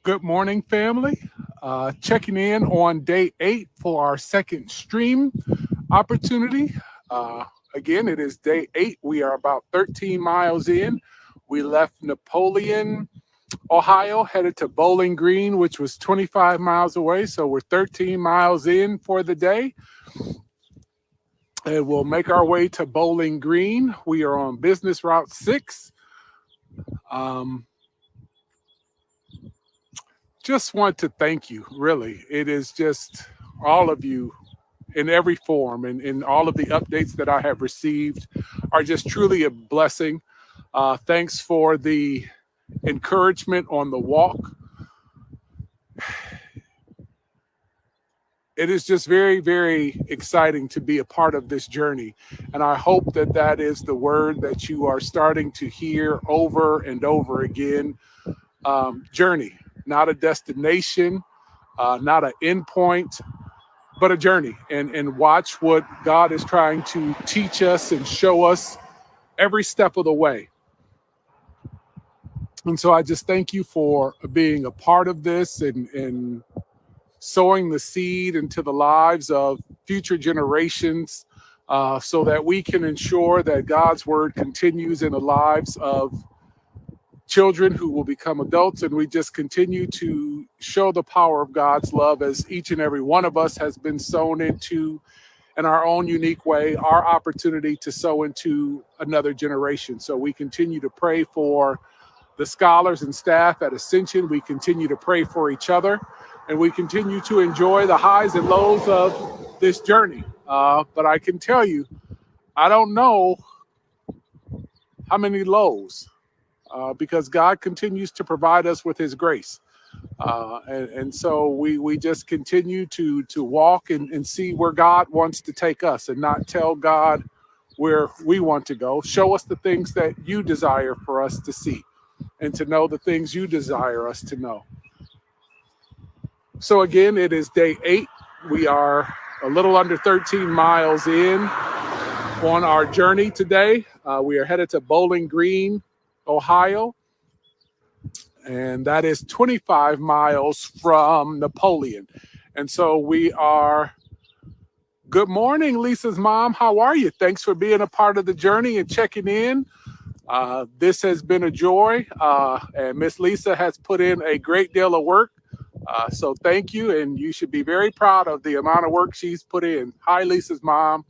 Good morning, family. Checking in on day 8 for our second stream opportunity. Uh, Again, it is day 8. We are about 13 miles in. We left Napoleon, Ohio, headed to Bowling Green, which was 25 miles away. So we're 13 miles in for the day. And we'll make our way to Bowling Green. We are on Business Route 6. Just want to thank you, really. It is just all of you in every form, and in all of the updates that I have received are just truly a blessing. Thanks for the encouragement on the walk. It is just very, very exciting to be a part of this journey. And I hope that that is the word that you are starting to hear over and over again. Journey, not a destination, not an endpoint, but a journey. And watch what God is trying to teach us and show us every step of the way. And so I just thank you for being a part of this and sowing the seed into the lives of future generations, so that we can ensure that God's word continues in the lives of children who will become adults, and we just continue to show the power of God's love as each and every one of us has been sown into in our own unique way, our opportunity to sow into another generation. So we continue to pray for the scholars and staff at Ascension. We continue to pray for each other, and we continue to enjoy the highs and lows of this journey. But I can tell you, I don't know how many lows, because God continues to provide us with his grace. And so we just continue to walk and see where God wants to take us, and not tell God where we want to go. Show us the things that you desire for us to see, and to know the things you desire us to know. So again, it is day 8. We are a little under 13 miles in on our journey today. We are headed to Bowling Green, Ohio, and that is 25 miles from Napoleon. And so we are. Good morning, Lisa's mom. How are you? Thanks for being a part of the journey and checking in. This has been a joy, and Miss Lisa has put in a great deal of work. So thank you, and you should be very proud of the amount of work she's put in. Hi, Lisa's mom.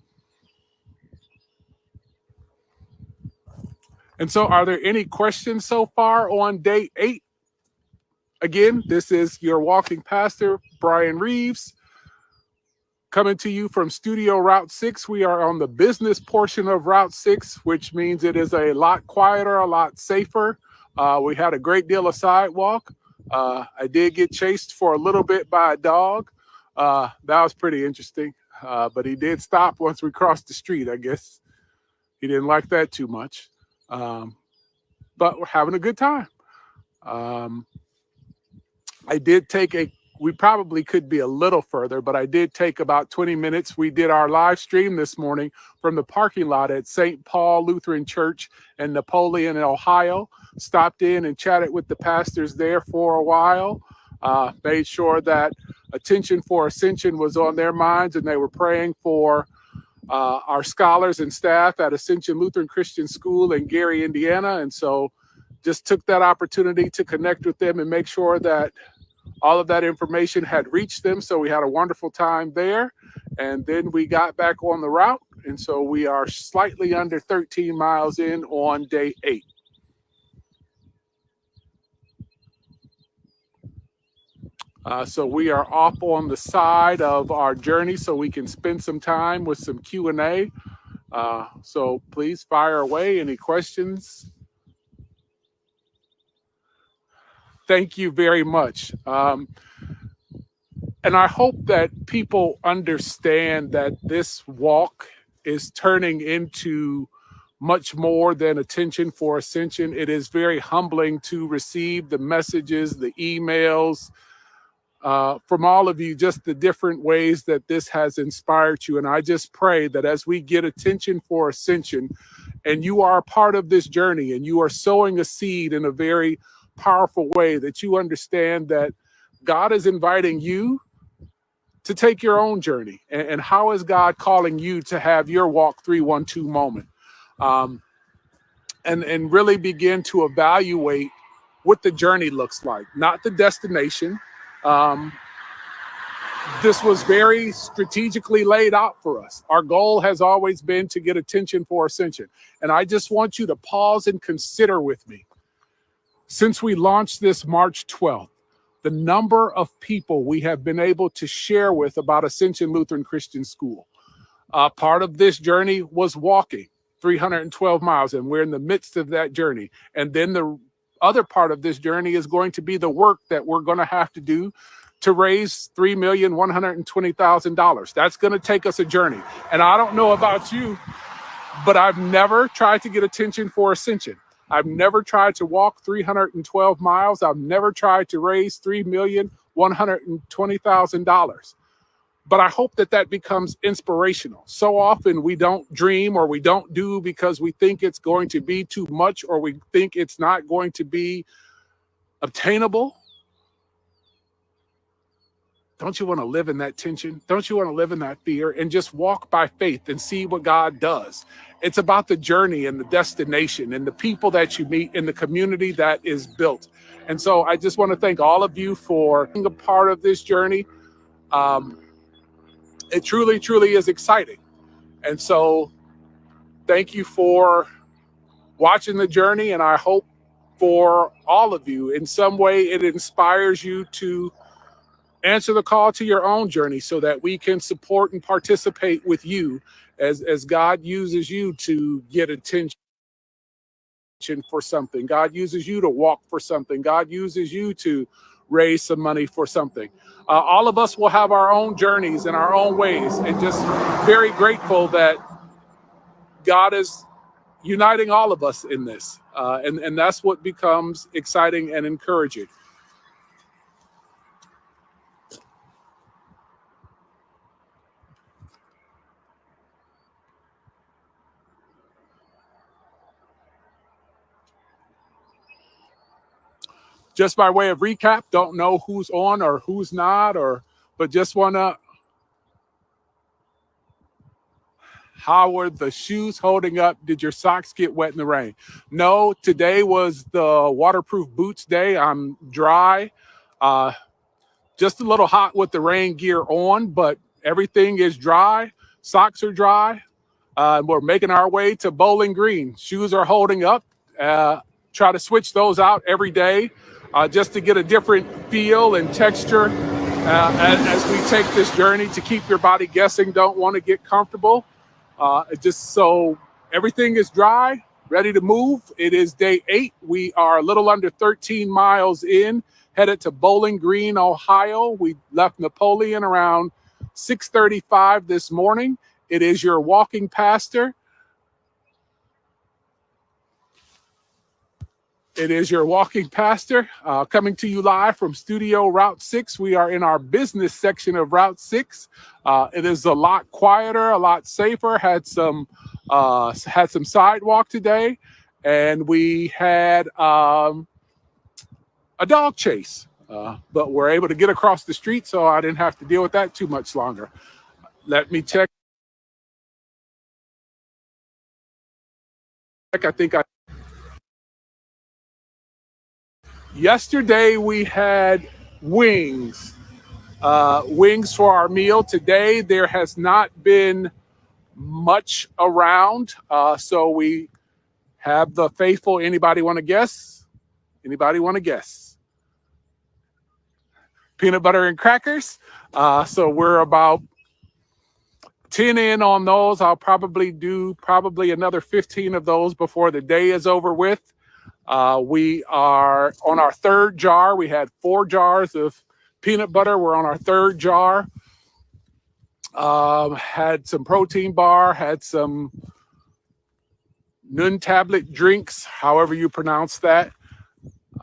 And so are there any questions so far on day 8? Again, this is your walking pastor, Brian Reeves, coming to you from Studio Route 6. We are on the business portion of Route 6, which means it is a lot quieter, a lot safer. We had a great deal of sidewalk. I did get chased for a little bit by a dog. That was pretty interesting. But he did stop once we crossed the street. I guess he didn't like that too much. But we're having a good time. I did take we probably could be a little further, but I did take about 20 minutes. We did our live stream this morning from the parking lot at St. Paul Lutheran Church in Napoleon, Ohio. Stopped in and chatted with the pastors there for a while. Made sure that Attention for Ascension was on their minds, and they were praying for our scholars and staff at Ascension Lutheran Christian School in Gary, Indiana. And so just took that opportunity to connect with them and make sure that all of that information had reached them. So we had a wonderful time there. And then we got back on the route. And so we are slightly under 13 miles in on day 8. So we are off on the side of our journey so we can spend some time with some Q&A. So please fire away. Any questions? Thank you very much. And I hope that people understand that this walk is turning into much more than Attention for Ascension. It is very humbling to receive the messages, the emails from all of you, just the different ways that this has inspired you. And I just pray that as we get Attention for Ascension, and you are a part of this journey, and you are sowing a seed in a very powerful way that you understand that God is inviting you to take your own journey. And how is God calling you to have your Walk 312 moment? And really begin to evaluate what the journey looks like, not the destination. Um, this was very strategically laid out for us. Our goal has always been to get attention for Ascension. And I just want you to pause and consider with me. Since we launched this March 12th, the number of people we have been able to share with about Ascension Lutheran Christian School. Part of this journey was walking 312 miles, and we're in the midst of that journey. And then the other part of this journey is going to be the work that we're going to have to do to raise $3,120,000. That's going to take us a journey. And I don't know about you, but I've never tried to get attention for Ascension. I've never tried to walk 312 miles. I've never tried to raise $3,120,000. But I hope that that becomes inspirational. So often we don't dream or we don't do because we think it's going to be too much or we think it's not going to be obtainable. Don't you want to live in that tension? Don't you want to live in that fear and just walk by faith and see what God does? It's about the journey and the destination and the people that you meet and the community that is built. And so I just want to thank all of you for being a part of this journey. It truly, truly is exciting. And so thank you for watching the journey. And I hope for all of you, in some way, it inspires you to answer the call to your own journey so that we can support and participate with you as God uses you to get attention for something. God uses you to walk for something. God uses you to raise some money for something. All of us will have our own journeys and our own ways, and just very grateful that God is uniting all of us in this. And that's what becomes exciting and encouraging. Just by way of recap, don't know who's on or who's not, but just want to, how are the shoes holding up? Did your socks get wet in the rain? No, today was the waterproof boots day. I'm dry, just a little hot with the rain gear on, but everything is dry. Socks are dry. We're making our way to Bowling Green. Shoes are holding up. Try to switch those out every day just to get a different feel and texture as we take this journey to keep your body guessing. Don't want to get comfortable. Just so everything is dry, ready to move. It is day 8. We are a little under 13 miles in, headed to Bowling Green, Ohio. We left Napoleon around 6:35 this morning. It is your walking pastor. It is your walking pastor coming to you live from Studio Route 6. We are in our business section of Route 6. It is a lot quieter, a lot safer. Had some sidewalk today, and we had a dog chase. But we're able to get across the street, so I didn't have to deal with that too much longer. Let me check. Yesterday we had wings. Wings for our meal. Today there has not been much around, so we have the faithful. Anybody want to guess? Anybody want to guess? Peanut butter and crackers. So we're about 10 in on those. I'll probably do another 15 of those before the day is over with. We are on our 3rd jar. We had 4 jars of peanut butter. We're on our 3rd jar. Had some protein bar, had some Nun tablet drinks, however you pronounce that.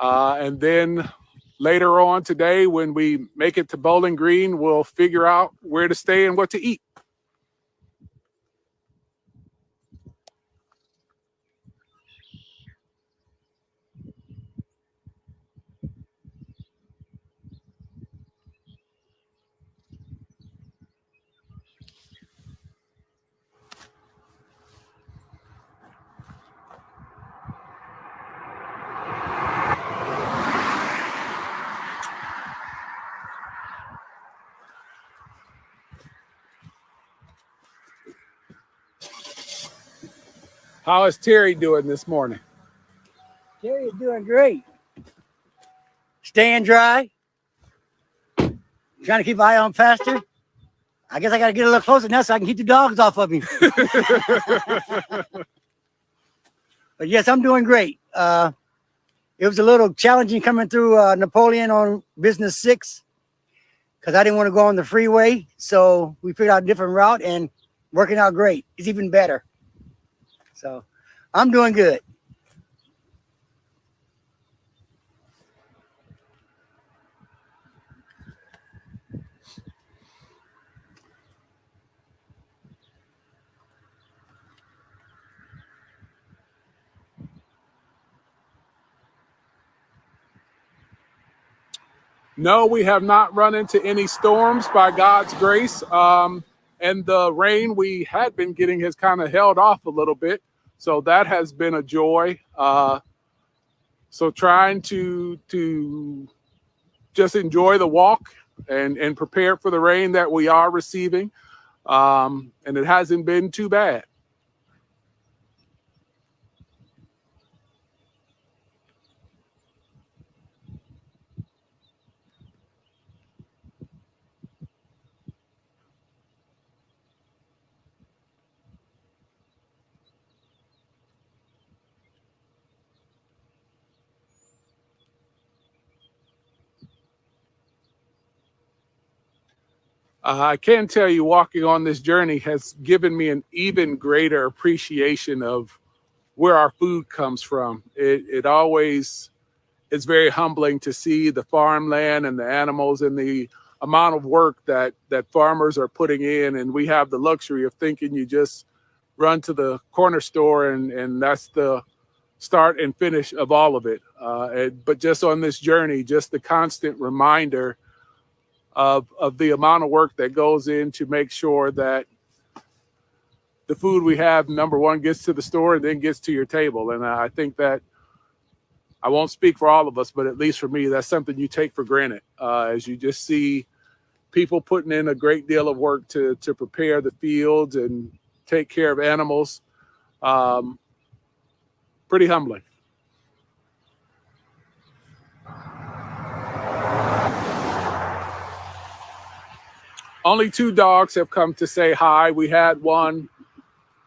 And then later on today, when we make it to Bowling Green, we'll figure out where to stay and what to eat. How is Terry doing this morning? Terry is doing great. Staying dry. Trying to keep an eye on Pastor. I guess I got to get a little closer now so I can keep the dogs off of him. But yes, I'm doing great. It was a little challenging coming through Napoleon on Business 6 because I didn't want to go on the freeway. So we figured out a different route and working out great. It's even better. So I'm doing good. No, we have not run into any storms by God's grace. And the rain we had been getting has kind of held off a little bit. So that has been a joy. So trying to just enjoy the walk and prepare for the rain that we are receiving. And it hasn't been too bad. I can tell you walking on this journey has given me an even greater appreciation of where our food comes from. It always is very humbling to see the farmland and the animals and the amount of work that farmers are putting in. And we have the luxury of thinking you just run to the corner store and that's the start and finish of all of it. But just on this journey, just the constant reminder of the amount of work that goes in to make sure that the food we have, number one, gets to the store and then gets to your table. And I think that I won't speak for all of us, but at least for me, that's something you take for granted as you just see people putting in a great deal of work to prepare the fields and take care of animals. Pretty humbling. Only 2 dogs have come to say hi. We had one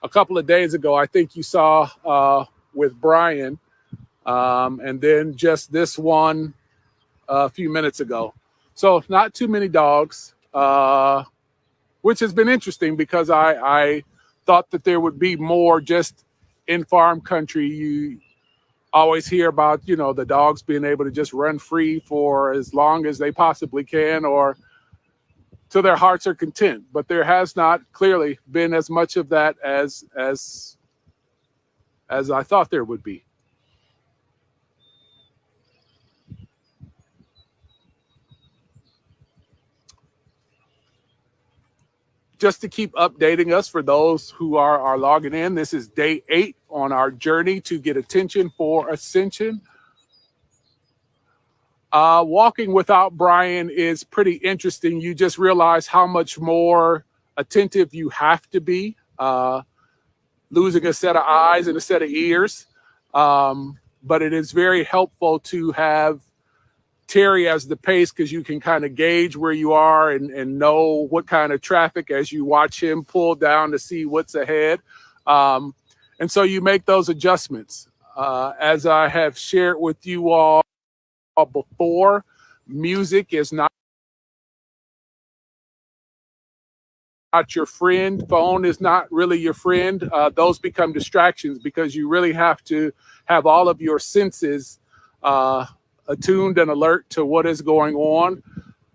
a couple of days ago. I think you saw with Brian. And then just this one a few minutes ago. So not too many dogs, which has been interesting because I thought that there would be more just in farm country. You always hear about, the dogs being able to just run free for as long as they possibly can or till their hearts are content. But there has not clearly been as much of that as I thought there would be. Just to keep updating us for those who are logging in, this is day 8 on our journey to get attention for ascension. Walking without Brian is pretty interesting. You just realize how much more attentive you have to be, losing a set of eyes and a set of ears. But it is very helpful to have Terry as the pace because you can kind of gauge where you are and know what kind of traffic as you watch him pull down to see what's ahead. And so you make those adjustments. As I have shared with you all before, music is not your friend. Phone is not really your friend. Those become distractions because you really have to have all of your senses attuned and alert to what is going on.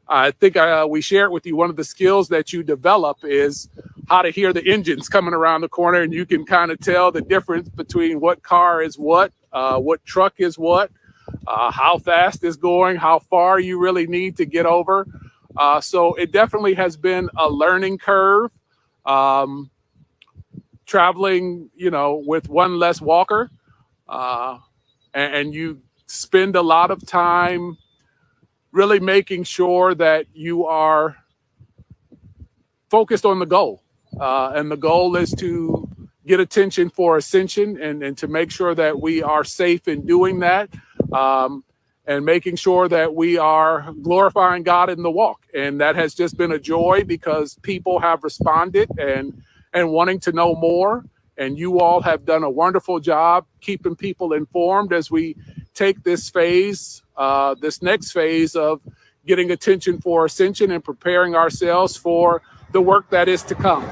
I think we shared with you one of the skills that you develop is how to hear the engines coming around the corner, and you can kind of tell the difference between what car is what truck is what, how fast it's going, how far you really need to get over. So it definitely has been a learning curve. Traveling, with one less walker, and you spend a lot of time really making sure that you are focused on the goal. And the goal is to get attention for Ascension, and to make sure that we are safe in doing that, and making sure that we are glorifying God in the walk. And that has just been a joy because people have responded and wanting to know more. And you all have done a wonderful job keeping people informed as we take this phase, this next phase of getting attention for Ascension and preparing ourselves for the work that is to come.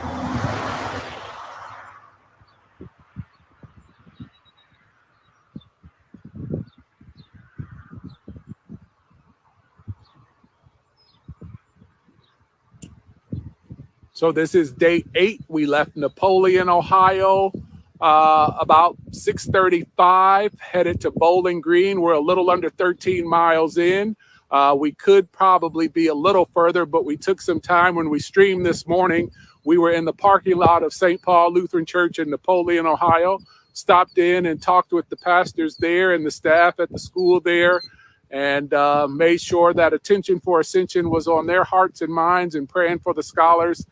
So this is day 8. We left Napoleon, Ohio, about 6:35, headed to Bowling Green. We're a little under 13 miles in. We could probably be a little further, but we took some time when we streamed this morning. We were in the parking lot of St. Paul Lutheran Church in Napoleon, Ohio, stopped in and talked with the pastors there and the staff at the school there, and made sure that Attention for Ascension was on their hearts and minds, and praying for the scholars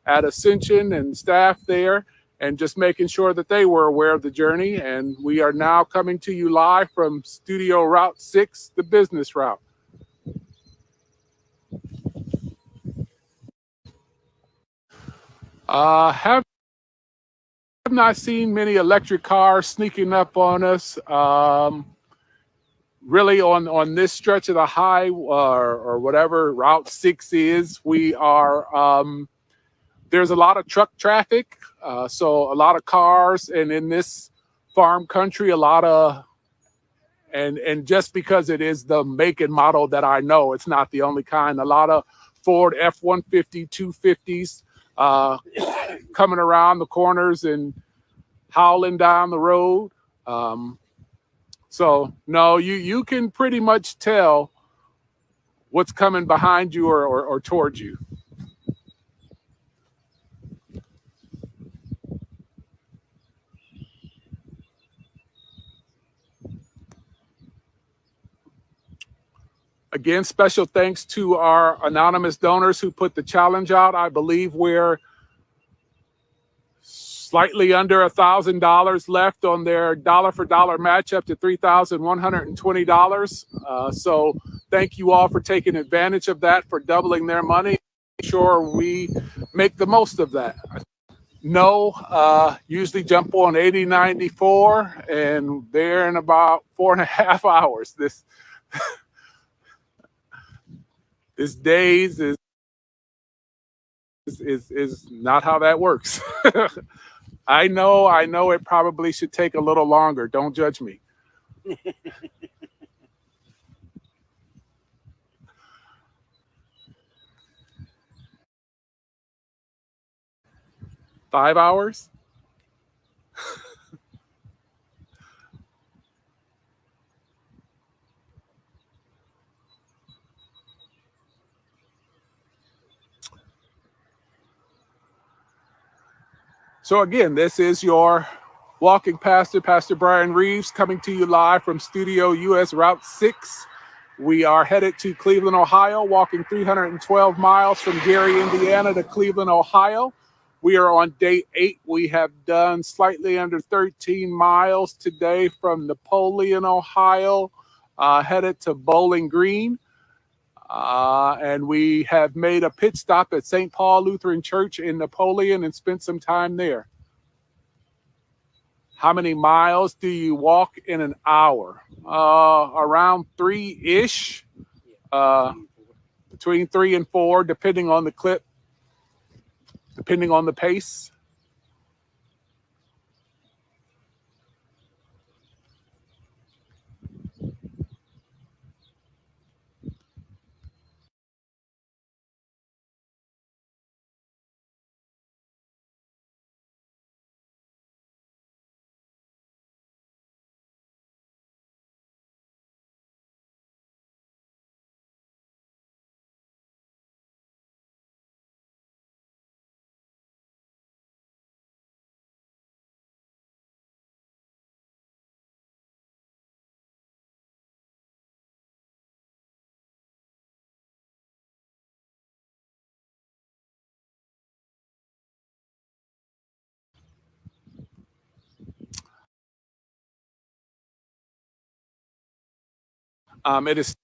at Ascension and staff there, and just making sure that they were aware of the journey. And we are now coming to you live from Studio Route 6, the business route. Have not seen many electric cars sneaking up on us. Really on this stretch of the high, or whatever Route 6 is, we are, there's a lot of truck traffic, so a lot of cars, and in this farm country, a lot of, and just because it is the make and model that I know, it's not the only kind, a lot of Ford F-150, 250s coming around the corners and howling down the road. So no, you can pretty much tell what's coming behind you or towards you. Again, special thanks to our anonymous donors who put the challenge out. I believe we're slightly under $1,000 left on their dollar for dollar match, up to $3,120. So thank you all for taking advantage of that, for doubling their money. Make sure we make the most of that. No, usually jump on 8094, and they're in about 4.5 hours. This days is not how that works. I know it probably should take a little longer. Don't judge me. 5 hours? So again, this is your walking pastor, Pastor Brian Reeves, coming to you live from Studio US Route 6. We are headed to Cleveland, Ohio, walking 312 miles from Gary, Indiana to Cleveland, Ohio. We are on day 8. We have done slightly under 13 miles today from Napoleon, Ohio, headed to Bowling Green. And we have made a pit stop at St. Paul Lutheran Church in Napoleon and spent some time there. How many miles do you walk in an hour? Around 3-ish, between 3 and 4, depending on the clip, depending on the pace. It is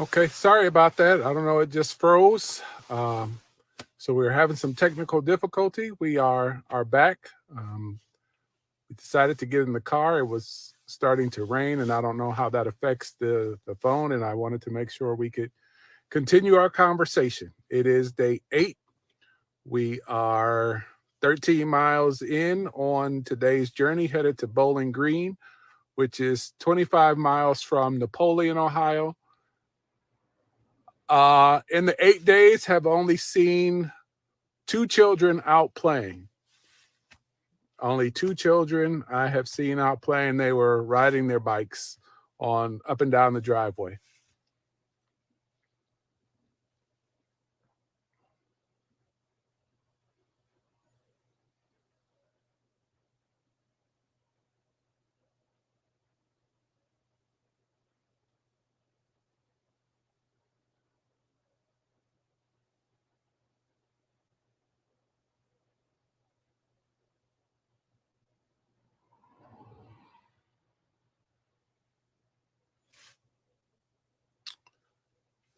okay. Sorry about that. I don't know. It just froze. So we're having some technical difficulty. We are back. We decided to get in the car. It was starting to rain, and I don't know how that affects the phone. And I wanted to make sure we could continue our conversation. It is day 8. We are 13 miles in on today's journey, headed to Bowling Green, which is 25 miles from Napoleon, Ohio. In the 8 days, have only seen 2 children out playing. Only 2 children I have seen out playing. They were riding their bikes on up and down the driveway.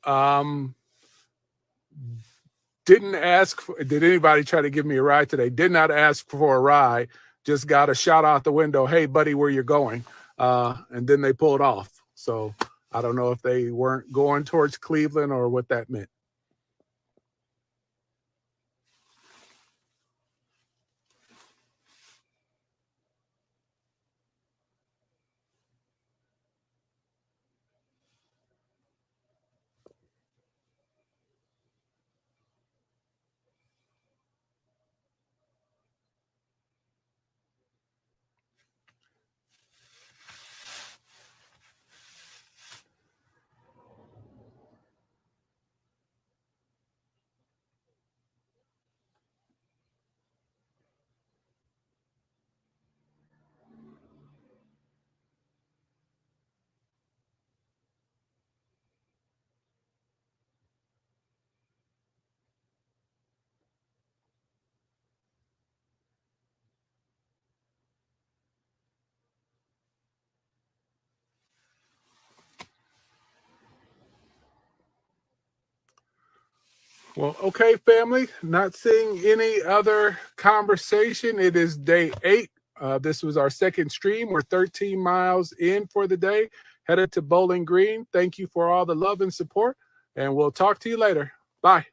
Um, didn't ask for, did anybody try to give me a ride today? Did not ask for a ride. Just got a shout out the window, hey buddy, where you going? And then they pulled off. So I don't know if they weren't going towards Cleveland or what that meant. Well, okay, family. Not seeing any other conversation. It is day 8. This was our second stream. We're 13 miles in for the day, headed to Bowling Green. Thank you for all the love and support, and we'll talk to you later. Bye.